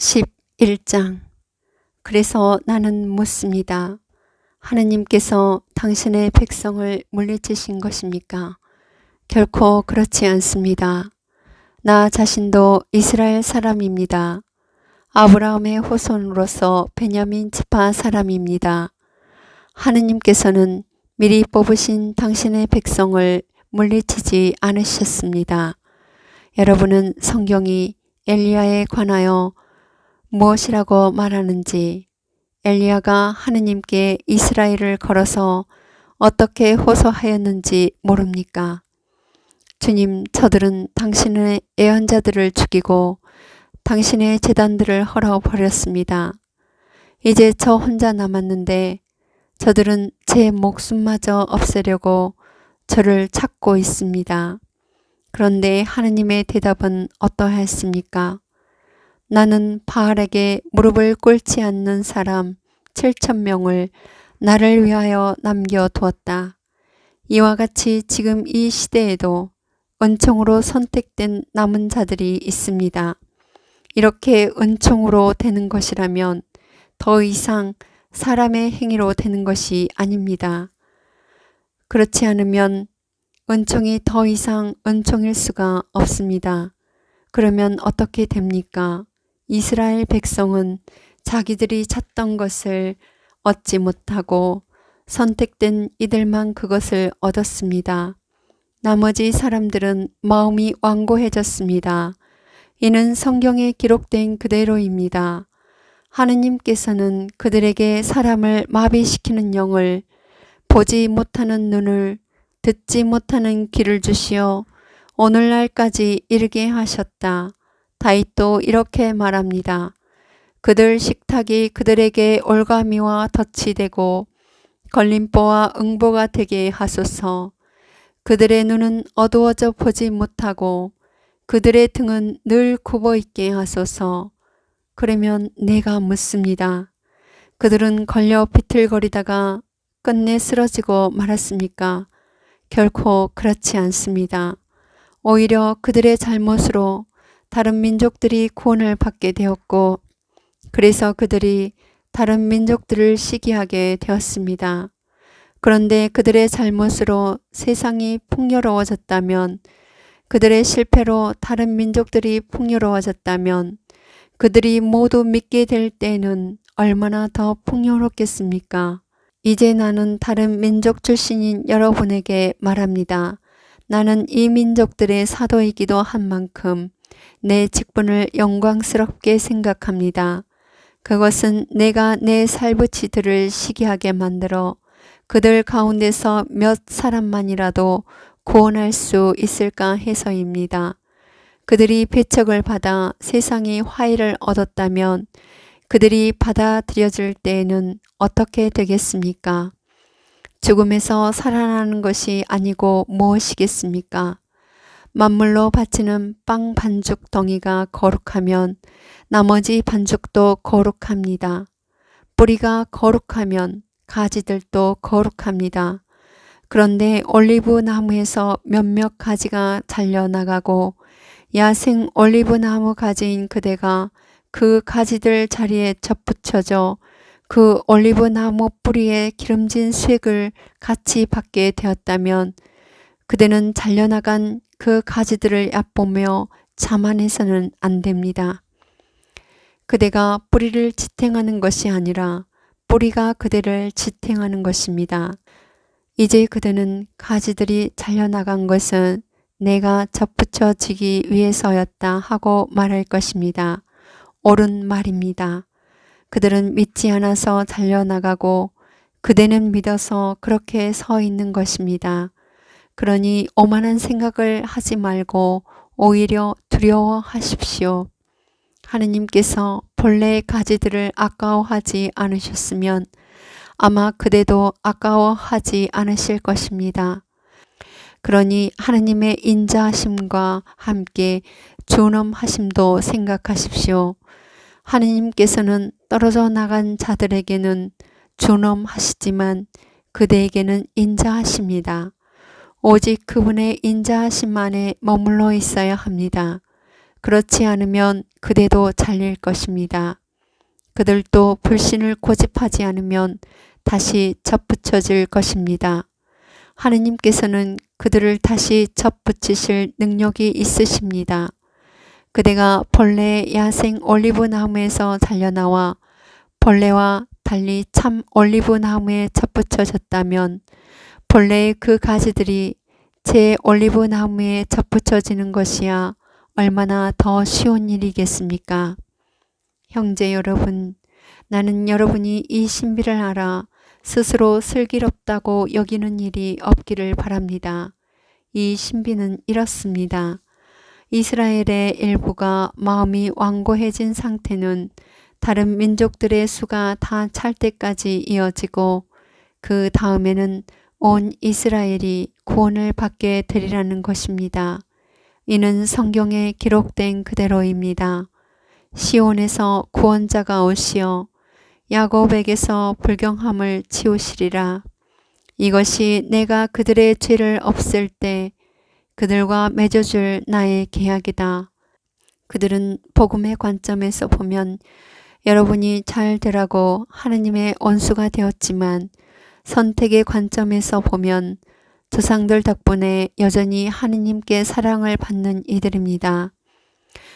11장. 그래서 나는 묻습니다. 하느님께서 당신의 백성을 물리치신 것입니까? 결코 그렇지 않습니다. 나 자신도 이스라엘 사람입니다. 아브라함의 후손으로서 베냐민 지파 사람입니다. 하느님께서는 미리 뽑으신 당신의 백성을 물리치지 않으셨습니다. 여러분은 성경이 엘리야에 관하여 무엇이라고 말하는지, 엘리야가 하느님께 이스라엘을 걸어서 어떻게 호소하였는지 모릅니까? 주님, 저들은 당신의 예언자들을 죽이고 당신의 제단들을 헐어버렸습니다. 이제 저 혼자 남았는데 저들은 제 목숨마저 없애려고 저를 찾고 있습니다. 그런데 하느님의 대답은 어떠하였습니까? 나는 바알에게 무릎을 꿇지 않는 사람 7,000명을 나를 위하여 남겨두었다. 이와 같이 지금 이 시대에도 은총으로 선택된 남은 자들이 있습니다. 이렇게 은총으로 되는 것이라면 더 이상 사람의 행위로 되는 것이 아닙니다. 그렇지 않으면 은총이 더 이상 은총일 수가 없습니다. 그러면 어떻게 됩니까? 이스라엘 백성은 자기들이 찾던 것을 얻지 못하고 선택된 이들만 그것을 얻었습니다. 나머지 사람들은 마음이 완고해졌습니다. 이는 성경에 기록된 그대로입니다. 하느님께서는 그들에게 사람을 마비시키는 영을, 보지 못하는 눈을, 듣지 못하는 귀를 주시어 오늘날까지 이르게 하셨다. 다윗도 이렇게 말합니다. 그들 식탁이 그들에게 올가미와 덫이 되고 걸림보와 응보가 되게 하소서. 그들의 눈은 어두워져 보지 못하고 그들의 등은 늘 굽어 있게 하소서. 그러면 내가 묻습니다. 그들은 걸려 비틀거리다가 끝내 쓰러지고 말았습니까? 결코 그렇지 않습니다. 오히려 그들의 잘못으로 다른 민족들이 구원을 받게 되었고, 그래서 그들이 다른 민족들을 시기하게 되었습니다. 그런데 그들의 잘못으로 세상이 풍요로워졌다면, 그들의 실패로 다른 민족들이 풍요로워졌다면, 그들이 모두 믿게 될 때에는 얼마나 더 풍요롭겠습니까? 이제 나는 다른 민족 출신인 여러분에게 말합니다. 나는 이 민족들의 사도이기도 한 만큼 내 직분을 영광스럽게 생각합니다. 그것은 내가 내 살부치들을 시기하게 만들어 그들 가운데서 몇 사람만이라도 구원할 수 있을까 해서입니다. 그들이 배척을 받아 세상이 화해를 얻었다면 그들이 받아들여질 때에는 어떻게 되겠습니까? 죽음에서 살아나는 것이 아니고 무엇이겠습니까? 만물로 바치는 빵 반죽 덩이가 거룩하면 나머지 반죽도 거룩합니다. 뿌리가 거룩하면 가지들도 거룩합니다. 그런데 올리브 나무에서 몇몇 가지가 잘려나가고 야생 올리브 나무 가지인 그대가 그 가지들 자리에 접붙여져 그 올리브 나무 뿌리에 기름진 수액을 같이 받게 되었다면 그대는 잘려나간 그 가지들을 얕보며 자만해서는 안 됩니다. 그대가 뿌리를 지탱하는 것이 아니라 뿌리가 그대를 지탱하는 것입니다. 이제 그대는 가지들이 잘려나간 것은 내가 접붙여지기 위해서였다 하고 말할 것입니다. 옳은 말입니다. 그들은 믿지 않아서 잘려나가고 그대는 믿어서 그렇게 서 있는 것입니다. 그러니 오만한 생각을 하지 말고 오히려 두려워하십시오. 하느님께서 본래의 가지들을 아까워하지 않으셨으면 아마 그대도 아까워하지 않으실 것입니다. 그러니 하느님의 인자하심과 함께 존엄하심도 생각하십시오. 하느님께서는 떨어져 나간 자들에게는 존엄하시지만 그대에게는 인자하십니다. 오직 그분의 인자하심 안에 머물러 있어야 합니다. 그렇지 않으면 그대도 잘릴 것입니다. 그들도 불신을 고집하지 않으면 다시 접붙여질 것입니다. 하느님께서는 그들을 다시 접붙이실 능력이 있으십니다. 그대가 벌레의 야생 올리브 나무에서 달려나와 벌레와 달리 참 올리브 나무에 접붙여졌다면 벌레의 그 가지들이 제 올리브 나무에 접붙여지는 것이야 얼마나 더 쉬운 일이겠습니까? 형제 여러분, 나는 여러분이 이 신비를 알아 스스로 슬기롭다고 여기는 일이 없기를 바랍니다. 이 신비는 이렇습니다. 이스라엘의 일부가 마음이 완고해진 상태는 다른 민족들의 수가 다 찰 때까지 이어지고 그 다음에는 온 이스라엘이 구원을 받게 되리라는 것입니다. 이는 성경에 기록된 그대로입니다. 시온에서 구원자가 오시어 야곱에게서 불경함을 치우시리라. 이것이 내가 그들의 죄를 없앨 때 그들과 맺어줄 나의 계약이다. 그들은 복음의 관점에서 보면 여러분이 잘 되라고 하느님의 원수가 되었지만 선택의 관점에서 보면 조상들 덕분에 여전히 하느님께 사랑을 받는 이들입니다.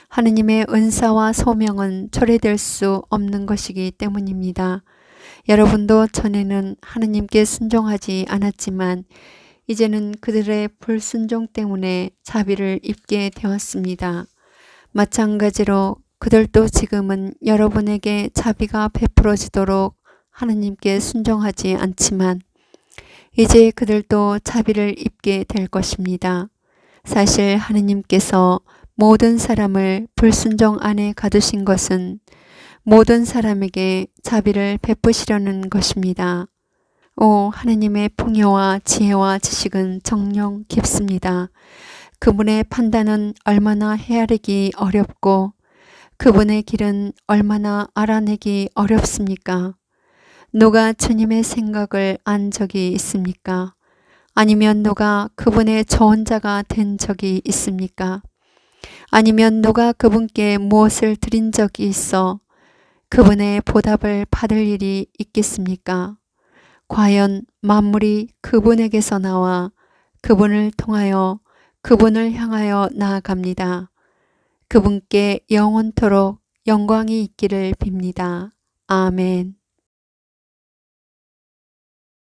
하느님의 은사와 소명은 초래될 수 없는 것이기 때문입니다. 여러분도 전에는 하느님께 순종하지 않았지만 이제는 그들의 불순종 때문에 자비를 입게 되었습니다. 마찬가지로 그들도 지금은 여러분에게 자비가 베풀어지도록 하느님께 순종하지 않지만 이제 그들도 자비를 입게 될 것입니다. 사실 하느님께서 모든 사람을 불순종 안에 가두신 것은 모든 사람에게 자비를 베푸시려는 것입니다. 오, 하느님의 풍요와 지혜와 지식은 정녕 깊습니다. 그분의 판단은 얼마나 헤아리기 어렵고 그분의 길은 얼마나 알아내기 어렵습니까? 누가 주님의 생각을 안 적이 있습니까? 아니면 누가 그분의 좋은 자가 된 적이 있습니까? 아니면 누가 그분께 무엇을 드린 적이 있어 그분의 보답을 받을 일이 있겠습니까? 과연 만물이 그분에게서 나와 그분을 통하여 그분을 향하여 나아갑니다. 그분께 영원토록 영광이 있기를 빕니다. 아멘.